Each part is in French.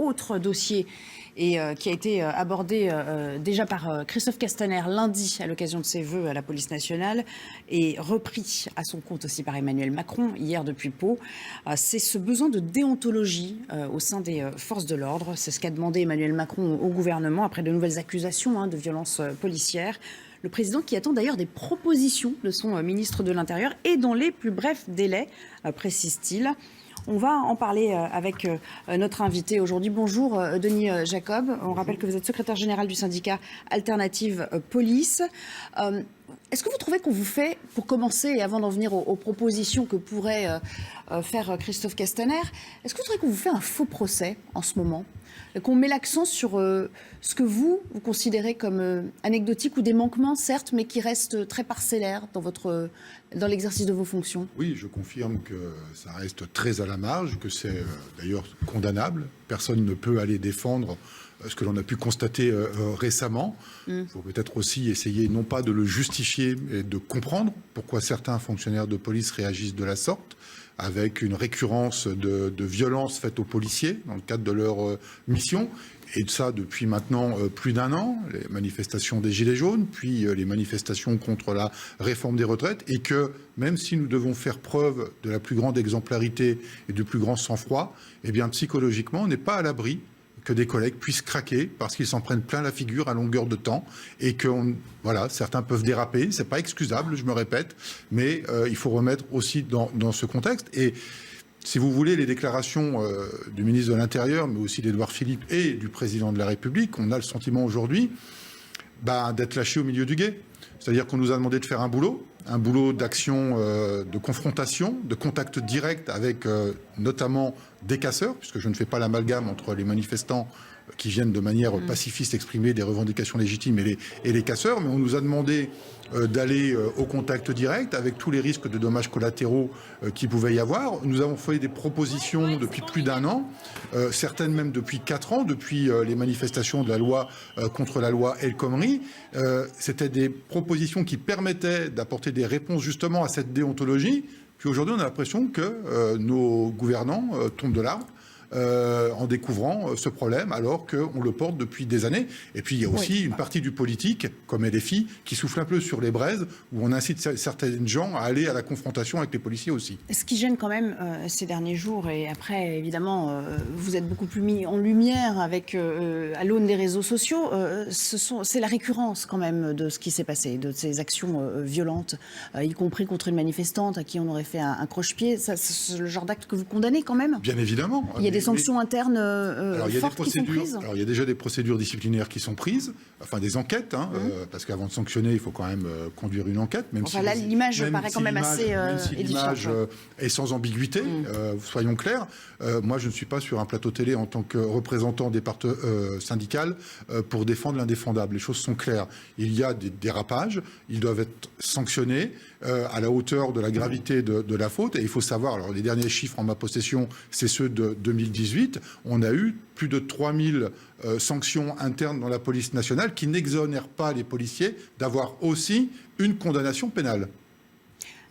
autre dossier et qui a été abordé déjà par Christophe Castaner lundi à l'occasion de ses vœux à la police nationale et repris à son compte aussi par Emmanuel Macron hier depuis Pau. C'est ce besoin de déontologie au sein des forces de l'ordre. C'est ce qu'a demandé Emmanuel Macron au gouvernement après de nouvelles accusations de violences policières. Le président qui attend d'ailleurs des propositions de son ministre de l'Intérieur et dans les plus brefs délais, précise-t-il. On va en parler avec notre invité aujourd'hui. Bonjour Denis Jacob. On rappelle que vous êtes secrétaire général du syndicat Alternative Police. Est-ce que vous trouvez qu'on vous fait, pour commencer et avant d'en venir aux propositions que pourrait faire Christophe Castaner, est-ce que vous trouvez qu'on vous fait un faux procès en ce moment ? Qu'on met l'accent sur ce que vous considérez comme anecdotique ou des manquements, certes, mais qui restent très parcellaires dans l'exercice de vos fonctions? Oui, je confirme que ça reste très à la marge, que c'est d'ailleurs condamnable. Personne ne peut aller défendre ce que l'on a pu constater récemment. Il faut peut-être aussi essayer non pas de le justifier, mais de comprendre pourquoi certains fonctionnaires de police réagissent de la sorte, avec une récurrence de violences faites aux policiers dans le cadre de leur mission. Et de ça depuis maintenant plus d'un an, les manifestations des Gilets jaunes, puis les manifestations contre la réforme des retraites, et que même si nous devons faire preuve de la plus grande exemplarité et du plus grand sang-froid, eh bien psychologiquement, on n'est pas à l'abri que des collègues puissent craquer parce qu'ils s'en prennent plein la figure à longueur de temps et que voilà, certains peuvent déraper. C'est pas excusable, je me répète, mais il faut remettre aussi dans ce contexte. Et si vous voulez, les déclarations du ministre de l'Intérieur, mais aussi d'Édouard Philippe et du président de la République, on a le sentiment aujourd'hui d'être lâchés au milieu du gué. C'est-à-dire qu'on nous a demandé de faire un boulot d'action, de confrontation, de contact direct avec notamment des casseurs, puisque je ne fais pas l'amalgame entre les manifestants qui viennent de manière pacifiste exprimer des revendications légitimes et les casseurs, mais on nous a demandé d'aller au contact direct avec tous les risques de dommages collatéraux qu'il pouvait y avoir. Nous avons fait des propositions depuis plus d'un an, certaines même depuis 4 ans, depuis les manifestations de la loi contre la loi El Khomri. C'était des propositions qui permettaient d'apporter des réponses justement à cette déontologie. Puis aujourd'hui, on a l'impression que nos gouvernants tombent de l'arbre en découvrant ce problème alors qu'on le porte depuis des années. Et puis il y a aussi une partie du politique, comme LFI, qui souffle un peu sur les braises, où on incite certaines gens à aller à la confrontation avec les policiers aussi. Ce qui gêne quand même ces derniers jours, et après évidemment vous êtes beaucoup plus mis en lumière avec à l'aune des réseaux sociaux, c'est la récurrence quand même de ce qui s'est passé, de ces actions violentes, y compris contre une manifestante à qui on aurait fait un croche-pied. C'est le genre d'acte que vous condamnez quand même? Bien évidemment. Il y a des sanctions internes fortes qui sont prises? Alors, il y a déjà des procédures disciplinaires qui sont prises, enfin des enquêtes, parce qu'avant de sanctionner, il faut quand même conduire une enquête. Même enfin, si là, l'image paraît quand même assez même si l'image est sans ambiguïté, soyons clairs. Moi, je ne suis pas sur un plateau télé en tant que représentant des parties syndicales pour défendre l'indéfendable. Les choses sont claires. Il y a des dérapages, ils doivent être sanctionnés à la hauteur de la gravité de la faute. Et il faut savoir, alors les derniers chiffres en ma possession, c'est ceux de 2018. On a eu plus de 3000 sanctions internes dans la police nationale qui n'exonèrent pas les policiers d'avoir aussi une condamnation pénale.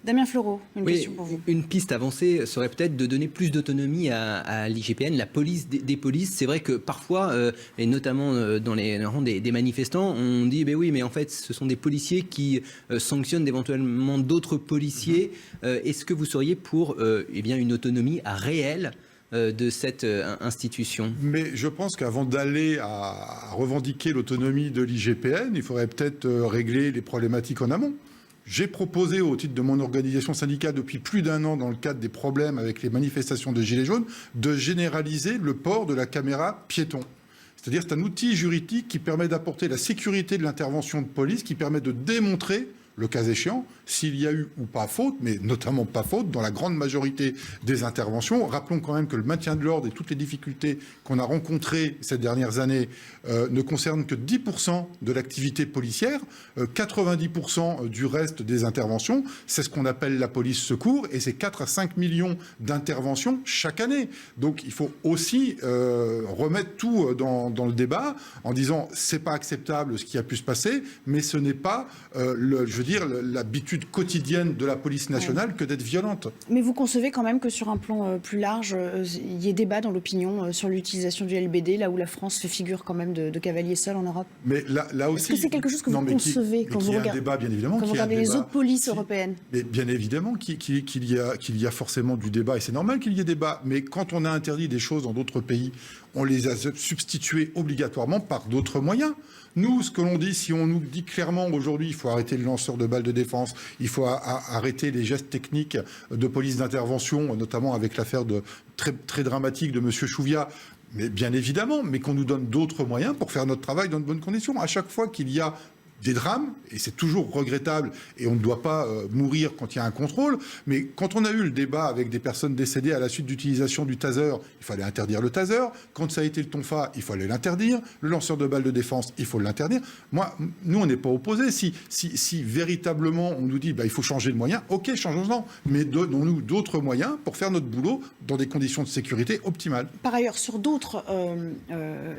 Damien Fleureau, une question pour vous. Une piste avancée serait peut-être de donner plus d'autonomie à l'IGPN, la police des polices. C'est vrai que parfois, et notamment dans les rangs des manifestants, on dit oui, mais en fait, ce sont des policiers qui sanctionnent éventuellement d'autres policiers. Est-ce que vous seriez pour une autonomie réelle de cette institution? Mais je pense qu'avant d'aller à revendiquer l'autonomie de l'IGPN, il faudrait peut-être régler les problématiques en amont. J'ai proposé au titre de mon organisation syndicale depuis plus d'un an dans le cadre des problèmes avec les manifestations de Gilets jaunes de généraliser le port de la caméra piéton. C'est-à-dire c'est un outil juridique qui permet d'apporter la sécurité de l'intervention de police, qui permet de démontrer, le cas échéant, s'il y a eu ou pas faute, mais notamment pas faute, dans la grande majorité des interventions. Rappelons quand même que le maintien de l'ordre et toutes les difficultés qu'on a rencontrées ces dernières années ne concernent que 10% de l'activité policière, 90% du reste des interventions. C'est ce qu'on appelle la police secours, et c'est 4 à 5 millions d'interventions chaque année. Donc il faut aussi remettre tout dans le débat en disant c'est pas acceptable ce qui a pu se passer, mais ce n'est pas dire, l'habitude quotidienne de la police nationale que d'être violente. Mais vous concevez quand même que sur un plan plus large, il y ait débat dans l'opinion sur l'utilisation du LBD, là où la France fait figure quand même de cavalier seul en Europe? Mais là aussi... Est-ce que c'est quelque chose que vous concevez quand vous regardez les autres polices européennes? Mais bien évidemment qu'il y a forcément du débat, et c'est normal qu'il y ait débat, mais quand on a interdit des choses dans d'autres pays, on les a substituées obligatoirement par d'autres moyens. Nous, ce que l'on dit, si on nous dit clairement aujourd'hui, il faut arrêter le lanceur de balles de défense, il faut arrêter les gestes techniques de police d'intervention, notamment avec l'affaire très, très dramatique de M. Chouviat, mais bien évidemment, mais qu'on nous donne d'autres moyens pour faire notre travail dans de bonnes conditions. À chaque fois qu'il y a des drames, et c'est toujours regrettable, et on ne doit pas mourir quand il y a un contrôle, mais quand on a eu le débat avec des personnes décédées à la suite d'utilisation du taser, il fallait interdire le taser. Quand ça a été le tonfa, il fallait l'interdire. Le lanceur de balles de défense, il faut l'interdire. Nous, on n'est pas opposés. Si véritablement on nous dit il faut changer de moyens, ok, changeons-en, mais donnons-nous d'autres moyens pour faire notre boulot dans des conditions de sécurité optimales. Par ailleurs, sur d'autres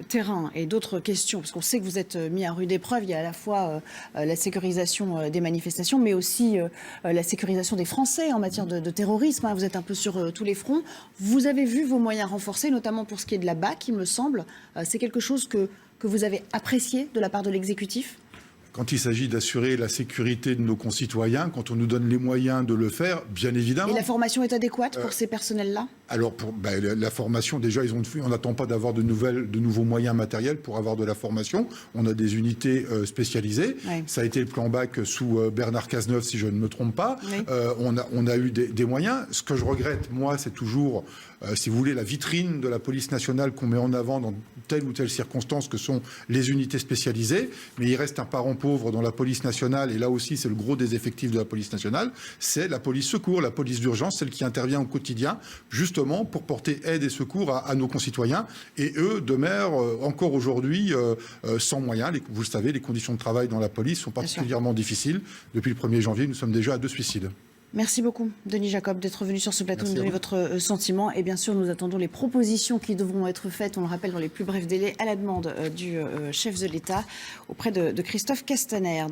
terrains et d'autres questions, parce qu'on sait que vous êtes mis à rude épreuve, il y a à la fois la sécurisation des manifestations, mais aussi la sécurisation des Français en matière de terrorisme. Hein. Vous êtes un peu sur tous les fronts. Vous avez vu vos moyens renforcés, notamment pour ce qui est de la BAC, il me semble. C'est quelque chose que vous avez apprécié de la part de l'exécutif ? Quand il s'agit d'assurer la sécurité de nos concitoyens, quand on nous donne les moyens de le faire, bien évidemment. Et la formation est adéquate pour ces personnels-là ? Alors, la formation, déjà, on n'attend pas d'avoir de nouveaux moyens matériels pour avoir de la formation. On a des unités spécialisées. Oui. Ça a été le plan BAC sous Bernard Cazeneuve, si je ne me trompe pas. Oui. On a eu des moyens. Ce que je regrette, moi, c'est toujours, si vous voulez, la vitrine de la police nationale qu'on met en avant dans telle ou telle circonstance, que sont les unités spécialisées. Mais il reste un parent pauvre dans la police nationale, et là aussi, c'est le gros des effectifs de la police nationale, c'est la police secours, la police d'urgence, celle qui intervient au quotidien, justement pour porter aide et secours à nos concitoyens. Et eux demeurent encore aujourd'hui sans moyens. Vous le savez, les conditions de travail dans la police sont particulièrement difficiles. Depuis le 1er janvier, nous sommes déjà à 2 suicides. Merci beaucoup, Denis Jacob, d'être venu sur ce plateau, nous donner votre sentiment. Et bien sûr, nous attendons les propositions qui devront être faites, on le rappelle, dans les plus brefs délais, à la demande du chef de l'État auprès de Christophe Castaner.